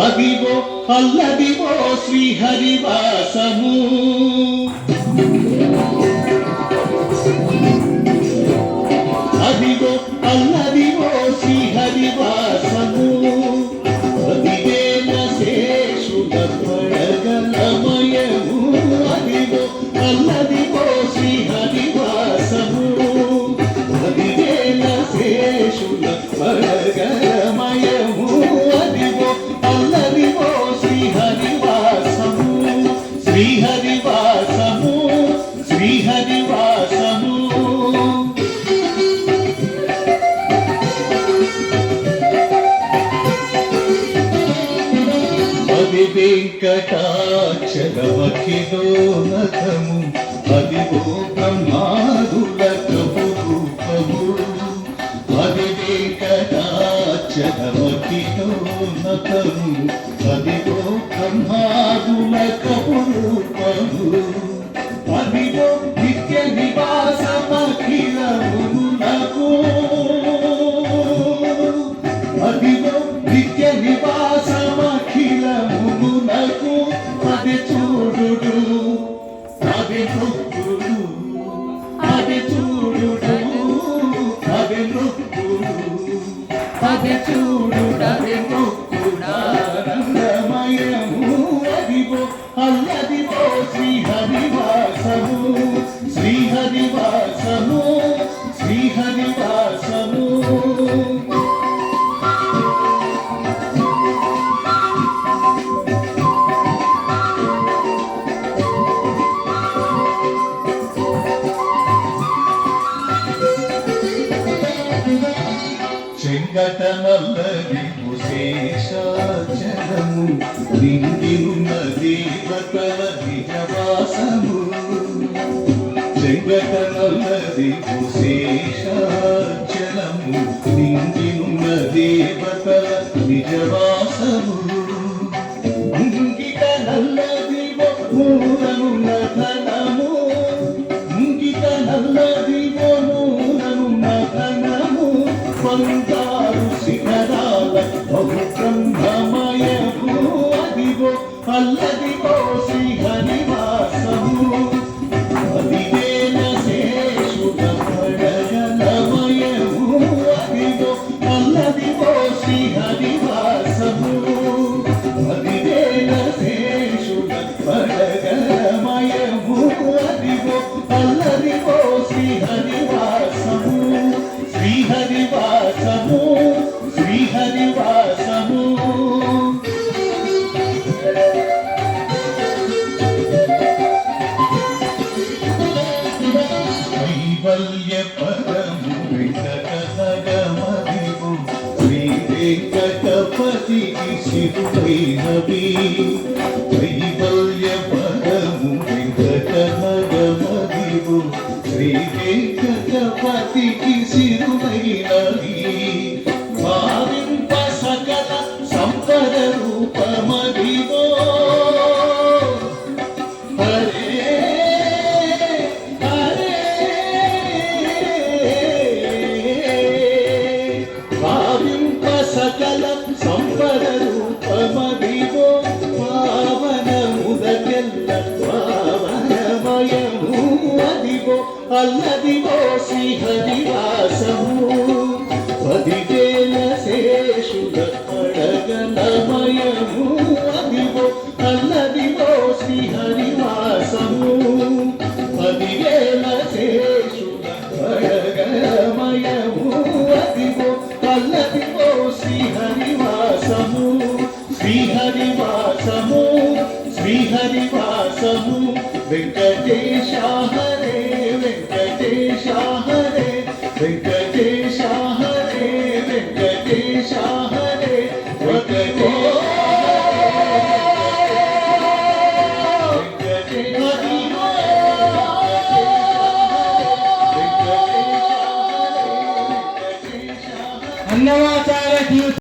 అదివో అల్లదివో శ్రీహరివాసము అదివో అల్లదివో శ్రీహరివాసము అదివేల శేషుల పడగలమయము అదివో అల్లదివో శ్రీహరివాసము అదివేల శేషుల పడగలమయము అదివో అల్లదివో శ్రీహరివాసము శ్రీహరివాసము శ్రీహరివాసము అది వెంకటాచలమఖిలోనతము అదివో బ్రహ్మాదుల రూపము అది వెంకటాచలమఖిలోనతము అదివో బ్రహ్మాదుల రూపము అదివో నిత్య నివాసమఖిలమునకు అదివో నిత్య నివాసమఖిలమునకు అది చూడుడు అది నృత్యుడు అది చూడుడు అది నృత్యుడు అది చూడుడు అది నృత్యుడానందమయము అదివో అల్లదివో శ్రీహరివాసము శ్రీహరివాసము శ్రీహరివాసము చెంగటనల్లదివు శేషాచలము నిండినున్న దేవతల నిజవాసము చెంగటనల్లదివు శేషాచలము నిండినున్న దేవతల నిజవాసము ముంగిట నల్లదివో మూలనున్న ధనము ముంగిట నల్లదివో మూలనున్న ధనము బంగారు శిఖరాల బహు బ్రహ్మమయము అదివో అల్లదివో శ్రీహరివాసము అదివేల శేషుల పడగలమయము అదివో అల్లదివో శ్రీహరివాసము అదివేల శేషుల పడగలమయము అదివో అల్లదివో శ్రీహరివాసము శ్రీహరివాసము శ్రీహరివాసము కైవల్య పరము వెంకటనగమదివు శ్రీ వెంకటపతికి శిరువైనవి కైవల్య పరము వెంకటనగమదివు శ్రీ వెంకటపతికి శిరువైనవి భావింప సకల సంపద రూపమదివో హరే హరే భావింప సకల సంపద రూపమదివో పావనముదకెల్ల పావనమయము అదివో అల్లదివో శ్రీహరివాసము పదివేల శేషుల పడగలమయము అదివో అల్లదివో శ్రీహరివాసము పదివేల శేషుల పడగలమయము అదివో అల్లదివో శ్రీహరివాసము శ్రీహరివాసము శ్రీహరివాసము వెంకటేశ